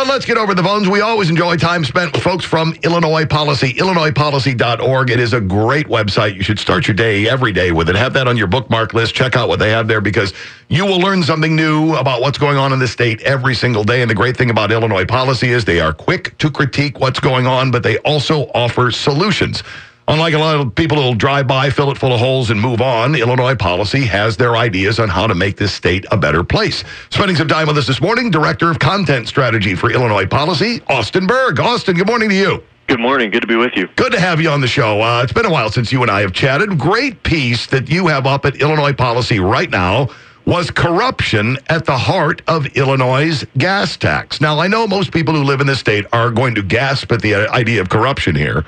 Well, let's get over the phones. We always enjoy time spent with folks from Illinois Policy, illinoispolicy.org. It is a great website. You should start your day every day with it. Have that on your bookmark list. Check out what they have there because you will learn something new about what's going on in the state every single day. And the great thing about Illinois Policy is they are quick to critique what's going on, but they also offer solutions. Unlike a lot of people who will drive by, fill it full of holes, and move on, Illinois Policy has their ideas on how to make this state a better place. Spending some time with us this morning, Director of Content Strategy for Illinois Policy, Austin Berg. Austin, good morning to you. Good morning. Good to be with you. Good to have you on the show. It's been a while since you and I have chatted. Great piece that you have up at Illinois Policy right now was corruption at the heart of Illinois' gas tax. Now, I know most people who live in this state are going to gasp at the idea of corruption here.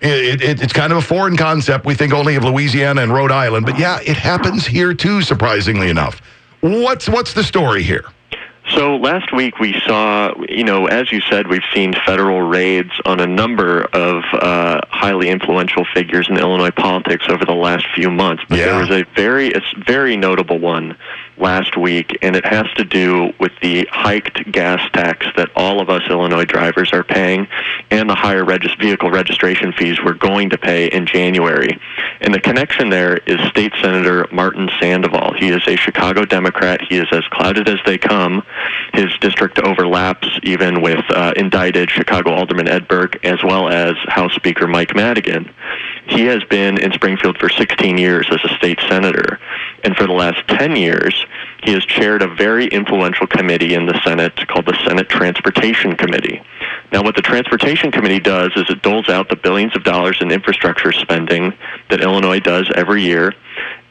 It's kind of a foreign concept. We think only of Louisiana and Rhode Island. But yeah, it happens here too, surprisingly enough. What's the story here? So last week we saw, as you said, we've seen federal raids on a number of highly influential figures in Illinois politics over the last few months. But there was a very notable one last week, and it has to do with the hiked gas tax that all of us Illinois drivers are paying and the higher vehicle registration fees we're going to pay in January. And the connection there is State Senator Martin Sandoval. He is a Chicago Democrat. He is as clouded as they come. His district overlaps even with indicted Chicago Alderman Ed Berg as well as House Speaker Mike Madigan. He has been in Springfield for 16 years as a state senator, and for the last 10 years, he has chaired a very influential committee in the Senate called the Senate Transportation Committee. Now, what the Transportation Committee does is it doles out the billions of dollars in infrastructure spending that Illinois does every year,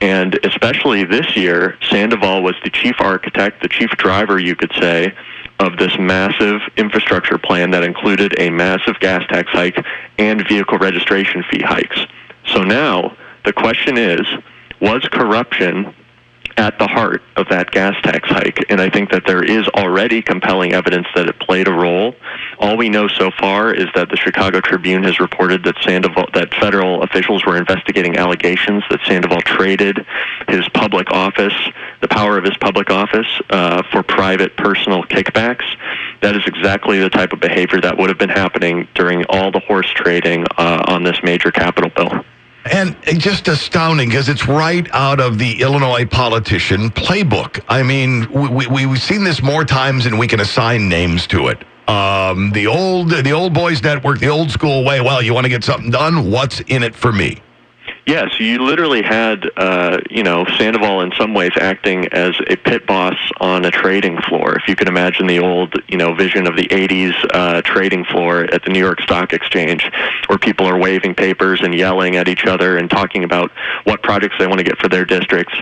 and especially this year, Sandoval was the chief architect, the chief driver, you could say, of this massive infrastructure plan that included a massive gas tax hike and vehicle registration fee hikes. So now, the question is, was corruption at the heart of that gas tax hike? And I think that there is already compelling evidence that it played a role. All we know so far is that the Chicago Tribune has reported that federal officials were investigating allegations that Sandoval traded his public office, the power of his public office, for private personal kickbacks. That is exactly the type of behavior that would have been happening during all the horse trading on this major capital bill. And just astounding because it's right out of the Illinois politician playbook. I mean, we've seen this more times than we can assign names to it. The old boys network, the old school way. Well, you want to get something done? What's in it for me? Yes, you literally had, Sandoval in some ways acting as a pit boss on a trading floor. If you could imagine the old, vision of the 80s trading floor at the New York Stock Exchange, where people are waving papers and yelling at each other and talking about what projects they want to get for their districts.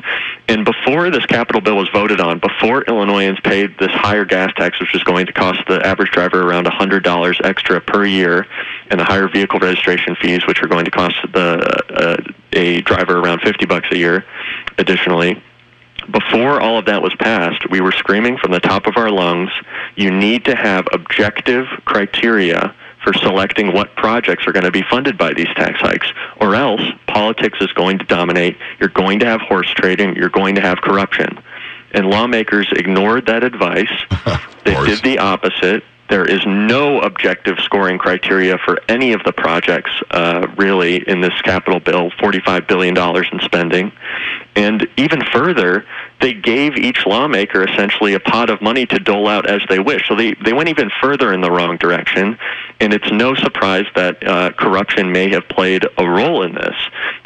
And before this capital bill was voted on, before Illinoisans paid this higher gas tax, which is going to cost the average driver around $100 extra per year, and the higher vehicle registration fees, which are going to cost a driver around $50 a year additionally. Before all of that was passed, we were screaming from the top of our lungs, you need to have objective criteria for selecting what projects are going to be funded by these tax hikes, or else politics is going to dominate. You're going to have horse trading. You're going to have corruption. And lawmakers ignored that advice. They did the opposite. There is no objective scoring criteria for any of the projects, really, in this capital bill, $45 billion in spending. And even further, they gave each lawmaker essentially a pot of money to dole out as they wish. So they went even further in the wrong direction. And it's no surprise that corruption may have played a role in this.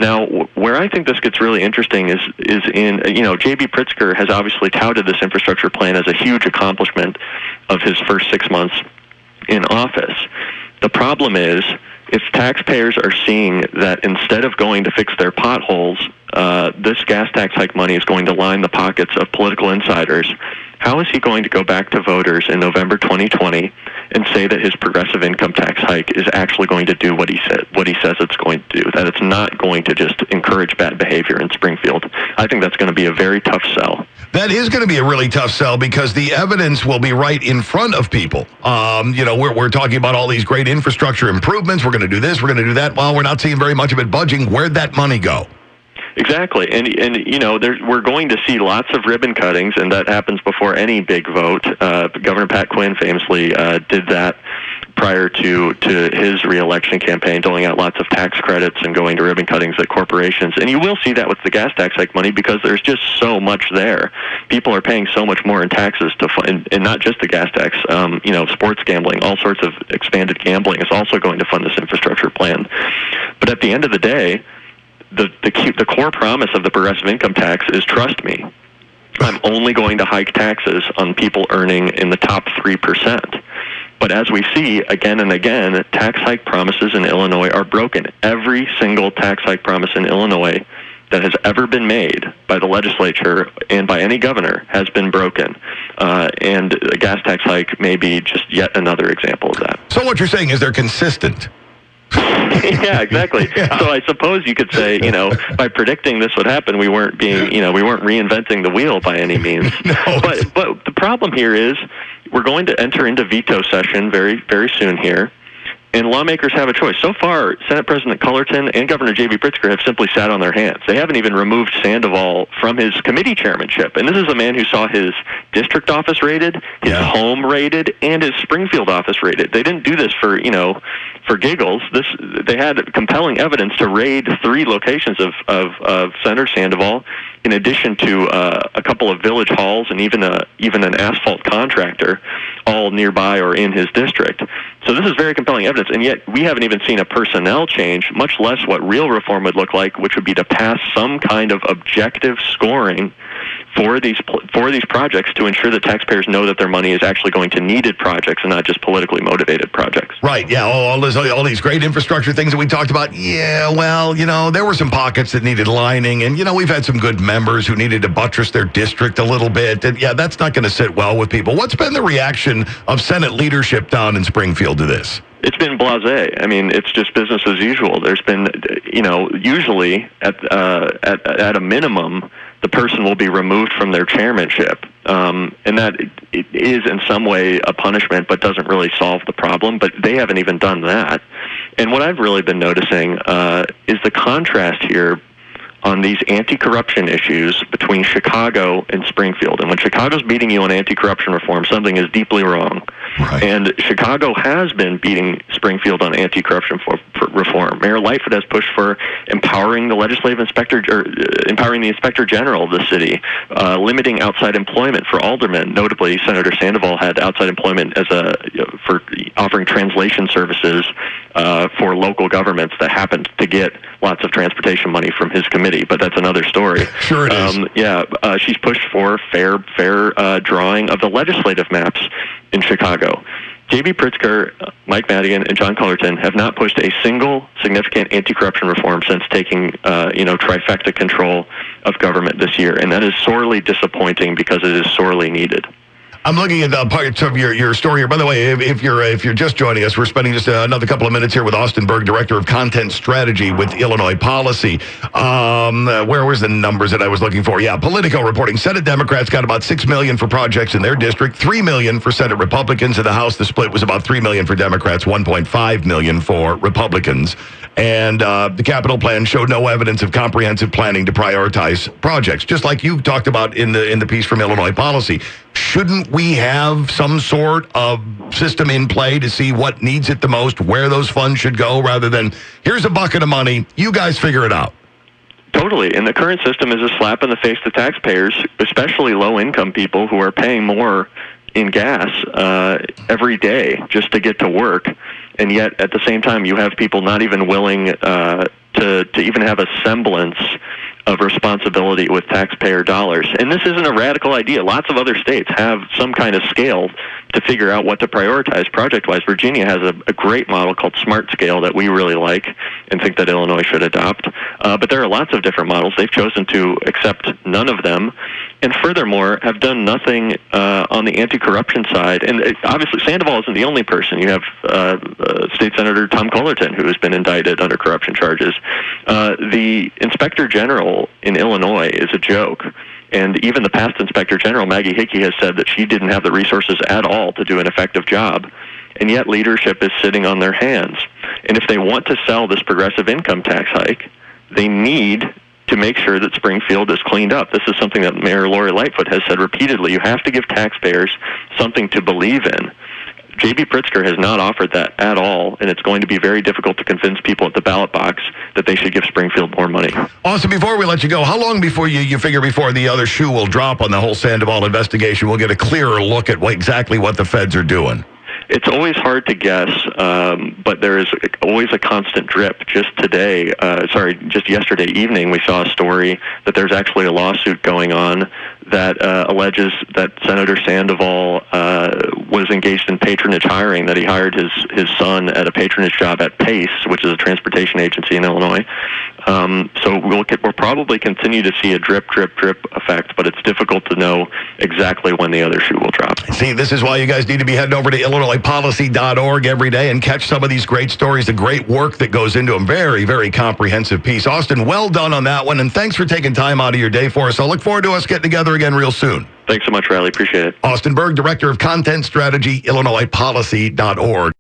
Now, where I think this gets really interesting is in, J.B. Pritzker has obviously touted this infrastructure plan as a huge accomplishment of his first 6 months in office. The problem is, if taxpayers are seeing that instead of going to fix their potholes, this gas tax hike money is going to line the pockets of political insiders, how is he going to go back to voters in November 2020 and say that his progressive income tax hike is actually going to do what he says it's going to do, that it's not going to just encourage bad behavior in Springfield? I think that's going to be a very tough sell. That is going to be a really tough sell because the evidence will be right in front of people. We're talking about all these great infrastructure improvements. We're going to do this. We're going to do that. Well, we're not seeing very much of it budging. Where'd that money go? Exactly, and we're going to see lots of ribbon cuttings, and that happens before any big vote. Governor Pat Quinn famously did that prior to his reelection campaign, doling out lots of tax credits and going to ribbon cuttings at corporations. And you will see that with the gas tax hike money because there's just so much there. People are paying so much more in taxes to fund, and not just the gas tax. Sports gambling, all sorts of expanded gambling is also going to fund this infrastructure plan. But at the end of the day, the core promise of the progressive income tax is trust me. I'm only going to hike taxes on people earning in the top 3%. But as we see again and again, tax hike promises in Illinois are broken. Every single tax hike promise in Illinois that has ever been made by the legislature and by any governor has been broken. And a gas tax hike may be just yet another example of that. So what you're saying is they're consistent. Yeah, exactly. Yeah. So I suppose you could say, by predicting this would happen, we weren't reinventing the wheel by any means. No. But the problem here is we're going to enter into veto session very, very soon here. And lawmakers have a choice. So far, Senate President Cullerton and Governor J.B. Pritzker have simply sat on their hands. They haven't even removed Sandoval from his committee chairmanship. And this is a man who saw his district office raided, his home raided, and his Springfield office raided. They didn't do this for giggles. They had compelling evidence to raid 3 locations of Senator Sandoval, in addition to a couple of village halls and even an asphalt contractor, all nearby or in his district. So this is very compelling evidence, and yet we haven't even seen a personnel change, much less what real reform would look like, which would be to pass some kind of objective scoring for these projects to ensure that taxpayers know that their money is actually going to needed projects and not just politically motivated projects. Right, yeah, all these great infrastructure things that we talked about. Yeah, well, there were some pockets that needed lining, and, we've had some good members who needed to buttress their district a little bit. And, yeah, that's not going to sit well with people. What's been the reaction of Senate leadership down in Springfield to this? It's been blasé. I mean, it's just business as usual. There's been, usually at a minimum, the person will be removed from their chairmanship, and that it is in some way a punishment, but doesn't really solve the problem. But they haven't even done that. And what I've really been noticing is the contrast here on these anti-corruption issues between Chicago and Springfield. And when Chicago's beating you on anti-corruption reform, something is deeply wrong. Right. And Chicago has been beating Springfield on anti-corruption for reform. Mayor Lightfoot has pushed for empowering the legislative inspector, or empowering the inspector general of the city, limiting outside employment for aldermen. Notably, Senator Sandoval had outside employment for offering translation services for local governments that happened to get lots of transportation money from his committee. But that's another story. Sure it is. She's pushed for fair drawing of the legislative maps in Chicago. J.B. Pritzker, Mike Madigan, and John Cullerton have not pushed a single significant anti-corruption reform since taking, trifecta control of government this year, and that is sorely disappointing because it is sorely needed. I'm looking at parts of your story here. By the way, if you're just joining us, we're spending just another couple of minutes here with Austin Berg, Director of Content Strategy with Illinois Policy. Where was the numbers that I was looking for? Yeah, Politico reporting Senate Democrats got about $6 million for projects in their district, $3 million for Senate Republicans. In the House, the split was about $3 million for Democrats, $1.5 million for Republicans. And the capital plan showed no evidence of comprehensive planning to prioritize projects, just like you talked about in the piece from Illinois Policy. Shouldn't we have some sort of system in play to see what needs it the most, where those funds should go, rather than, here's a bucket of money, you guys figure it out? Totally. And the current system is a slap in the face to taxpayers, especially low-income people who are paying more in gas every day just to get to work. And yet, at the same time, you have people not even willing to even have a semblance of responsibility with taxpayer dollars. And this isn't a radical idea. Lots of other states have some kind of scale to figure out what to prioritize project-wise. Virginia has a great model called Smart Scale that we really like and think that Illinois should adopt. But there are lots of different models. They've chosen to accept none of them, and furthermore have done nothing on the anti-corruption side. And obviously Sandoval isn't the only person. You have State Senator Tom Cullerton, who has been indicted under corruption charges. The Inspector General in Illinois is a joke. And even the past Inspector General, Maggie Hickey, has said that she didn't have the resources at all to do an effective job. And yet leadership is sitting on their hands. And if they want to sell this progressive income tax hike, they need to make sure that Springfield is cleaned up. This is something that Mayor Lori Lightfoot has said repeatedly. You have to give taxpayers something to believe in. J.B. Pritzker has not offered that at all, and it's going to be very difficult to convince people at the ballot box that they should give Springfield more money. Austin, before we let you go, how long before you figure before the other shoe will drop on the whole Sandoval investigation, we'll get a clearer look at exactly what the feds are doing? It's always hard to guess, but there is always a constant drip. Just yesterday evening, we saw a story that there's actually a lawsuit going on that alleges that Senator Sandoval was engaged in patronage hiring, that he hired his son at a patronage job at Pace, which is a transportation agency in Illinois. So we'll probably continue to see a drip effect, but it's difficult to know exactly when the other shoe will drop. See, this is why you guys need to be heading over to IllinoisPolicy.org every day and catch some of these great stories, the great work that goes into a very, very comprehensive piece. Austin, well done on that one, and thanks for taking time out of your day for us. I look forward to us getting together again real soon. Thanks so much, Riley. Appreciate it. Austin Berg, Director of Content Strategy, IllinoisPolicy.org.